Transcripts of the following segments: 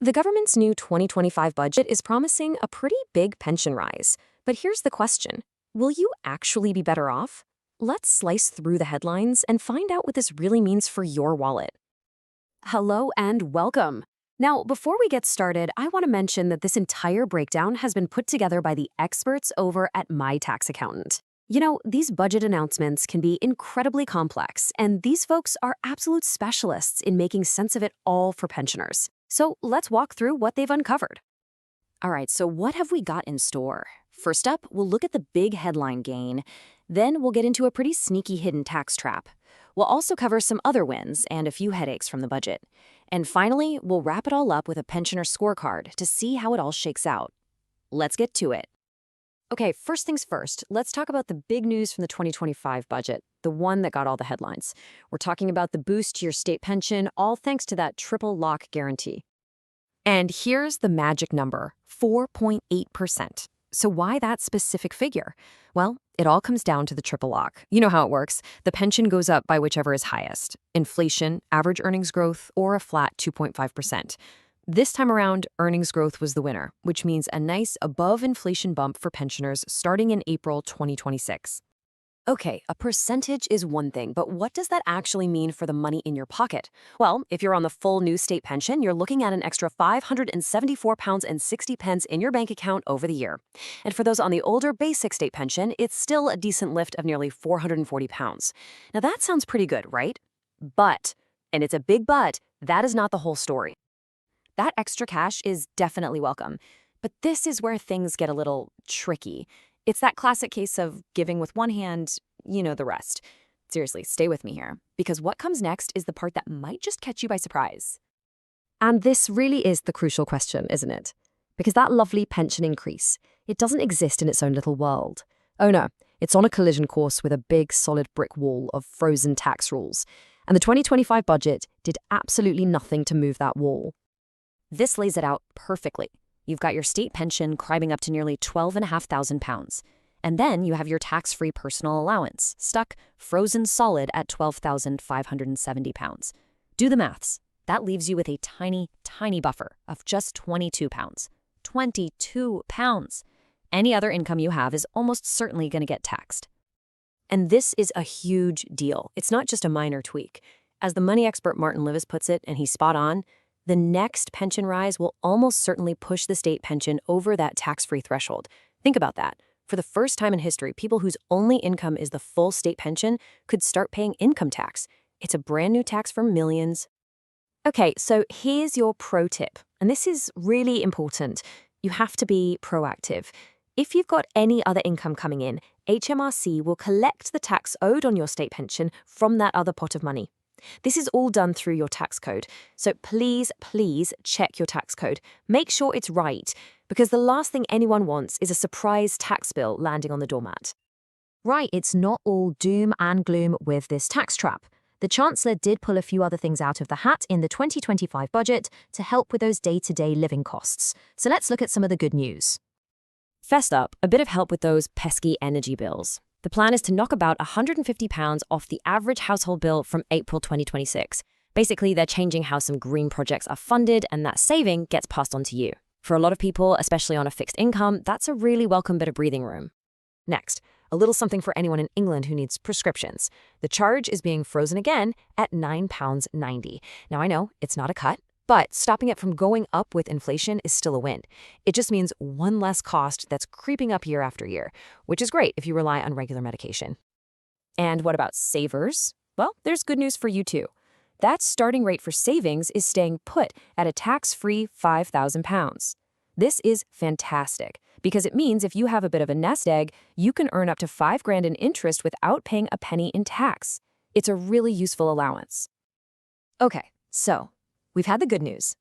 The government's new 2025 budget is promising a pretty big pension rise. But here's the question. Will you actually be better off? Let's slice through the headlines and find out what this really means for your wallet. Hello and welcome. Now, before we get started, I want to mention that this entire breakdown has been put together by the experts over at My Tax Accountant. These budget announcements can be incredibly complex, and these folks are absolute specialists in making sense of it all for pensioners. So let's walk through what they've uncovered. All right, so what have we got in store? First up, we'll look at the big headline gain. Then we'll get into a pretty sneaky hidden tax trap. We'll also cover some other wins and a few headaches from the budget. And finally, we'll wrap it all up with a pensioner scorecard to see how it all shakes out. Let's get to it. Okay, first things first, let's talk about the big news from the 2025 budget, the one that got all the headlines. We're talking about the boost to your state pension, all thanks to that triple lock guarantee. And here's the magic number, 4.8%. So why that specific figure? Well, it all comes down to the triple lock. You know how it works. The pension goes up by whichever is highest. Inflation, average earnings growth, or a flat 2.5%. This time around, earnings growth was the winner, which means a nice above-inflation bump for pensioners starting in April 2026. Okay, a percentage is one thing, but what does that actually mean for the money in your pocket? Well, if you're on the full new state pension, you're looking at an extra £574.60 in your bank account over the year. And for those on the older basic state pension, it's still a decent lift of nearly £440. Now that sounds pretty good, right? But, and it's a big but, that is not the whole story. That extra cash is definitely welcome, but this is where things get a little tricky. It's that classic case of giving with one hand, you know the rest. Seriously, stay with me here, because what comes next is the part that might just catch you by surprise. And this really is the crucial question, isn't it? Because that lovely pension increase, it doesn't exist in its own little world. Oh no, it's on a collision course with a big solid brick wall of frozen tax rules. And the 2025 budget did absolutely nothing to move that wall. This lays it out perfectly. You've got your state pension climbing up to nearly £12,500. And then you have your tax-free personal allowance, stuck frozen solid at £12,570. Do the maths. That leaves you with a tiny, tiny buffer of just £22. £22. Any other income you have is almost certainly going to get taxed. And this is a huge deal. It's not just a minor tweak. As the money expert Martin Livis puts it, and he's spot on, the next pension rise will almost certainly push the state pension over that tax-free threshold. Think about that. For the first time in history, people whose only income is the full state pension could start paying income tax. It's a brand new tax for millions. Okay, so here's your pro tip, and this is really important. You have to be proactive. If you've got any other income coming in, HMRC will collect the tax owed on your state pension from that other pot of money. This is all done through your tax code, so please check your tax code. Make sure it's right, because the last thing anyone wants is a surprise tax bill landing on the doormat. Right, it's not all doom and gloom with this tax trap. The Chancellor did pull a few other things out of the hat in the 2025 budget to help with those day-to-day living costs. So let's look at some of the good news. First up, a bit of help with those pesky energy bills. The plan is to knock about £150 off the average household bill from April 2026. Basically, they're changing how some green projects are funded, and that saving gets passed on to you. For a lot of people, especially on a fixed income, that's a really welcome bit of breathing room. Next, a little something for anyone in England who needs prescriptions. The charge is being frozen again at £9.90. Now I know, it's not a cut, but stopping it from going up with inflation is still a win. It just means one less cost that's creeping up year after year, which is great if you rely on regular medication. And what about savers? Well, there's good news for you too. That starting rate for savings is staying put at a tax-free £5,000. This is fantastic because it means if you have a bit of a nest egg, you can earn up to $5,000 in interest without paying a penny in tax. It's a really useful allowance. Okay, so we've had the good news.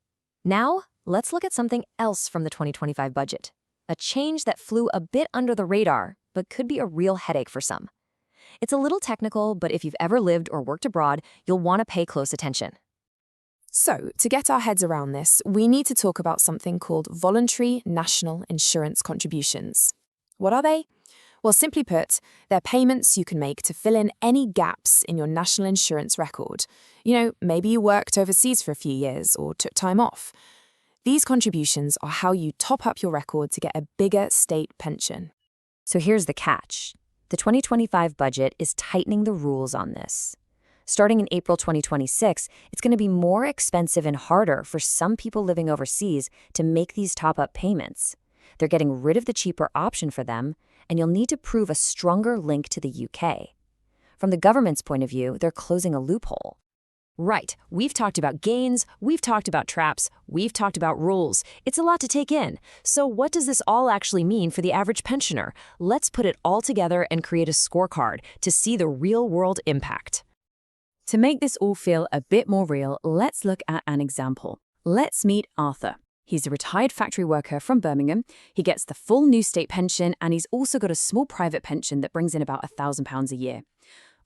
Now, let's look at something else from the 2025 budget. A change that flew a bit under the radar, but could be a real headache for some. It's a little technical, but if you've ever lived or worked abroad, you'll want to pay close attention. So, to get our heads around this, we need to talk about something called voluntary national insurance contributions. What are they? Well, simply put, they're payments you can make to fill in any gaps in your national insurance record. Maybe you worked overseas for a few years or took time off. These contributions are how you top up your record to get a bigger state pension. So here's the catch. The 2025 budget is tightening the rules on this. Starting in April 2026, it's going to be more expensive and harder for some people living overseas to make these top-up payments. They're getting rid of the cheaper option for them, and you'll need to prove a stronger link to the UK. From the government's point of view, they're closing a loophole. Right, we've talked about gains, we've talked about traps, we've talked about rules. It's a lot to take in. So what does this all actually mean for the average pensioner? Let's put it all together and create a scorecard to see the real-world impact. To make this all feel a bit more real, let's look at an example. Let's meet Arthur. He's a retired factory worker from Birmingham. He gets the full new state pension, and he's also got a small private pension that brings in about £1,000 a year.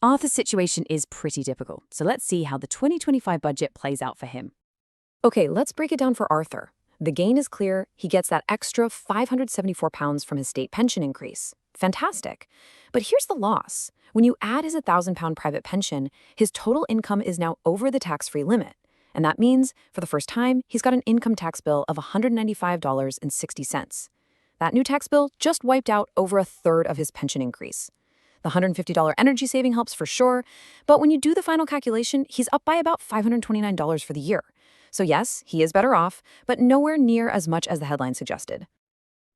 Arthur's situation is pretty typical, so let's see how the 2025 budget plays out for him. Okay, let's break it down for Arthur. The gain is clear. He gets that extra £574 from his state pension increase. Fantastic. But here's the loss. When you add his £1,000 private pension, his total income is now over the tax-free limit. And that means, for the first time, he's got an income tax bill of $195.60. That new tax bill just wiped out over a third of his pension increase. The $150 energy saving helps for sure, but when you do the final calculation, he's up by about $529 for the year. So yes, he is better off, but nowhere near as much as the headline suggested.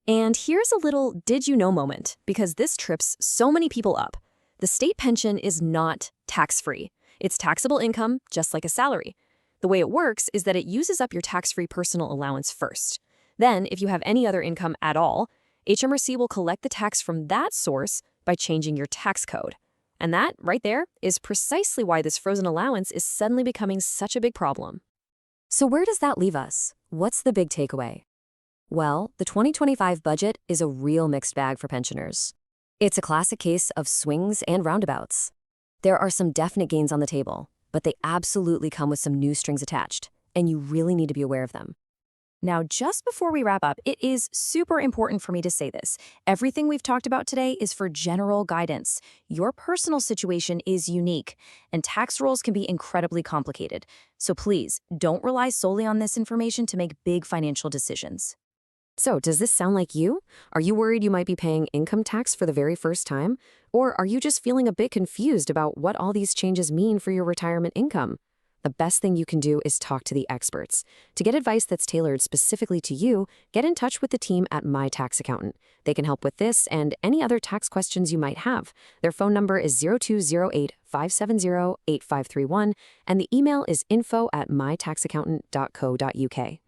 And here's a little did you know moment, because this trips so many people up. The state pension is not tax-free. It's taxable income, just like a salary. The way it works is that it uses up your tax-free personal allowance first. Then, if you have any other income at all, HMRC will collect the tax from that source by changing your tax code. And that, right there, is precisely why this frozen allowance is suddenly becoming such a big problem. So where does that leave us? What's the big takeaway? Well, the 2025 budget is a real mixed bag for pensioners. It's a classic case of swings and roundabouts. There are some definite gains on the table, but they absolutely come with some new strings attached, and you really need to be aware of them. Now, just before we wrap up, it is super important for me to say this. Everything we've talked about today is for general guidance. Your personal situation is unique, and tax rules can be incredibly complicated. So please, don't rely solely on this information to make big financial decisions. So, does this sound like you? Are you worried you might be paying income tax for the very first time? Or are you just feeling a bit confused about what all these changes mean for your retirement income? The best thing you can do is talk to the experts. To get advice that's tailored specifically to you, get in touch with the team at My Tax Accountant. They can help with this and any other tax questions you might have. Their phone number is 0208-570-8531, and the email is info@mytaxaccountant.co.uk.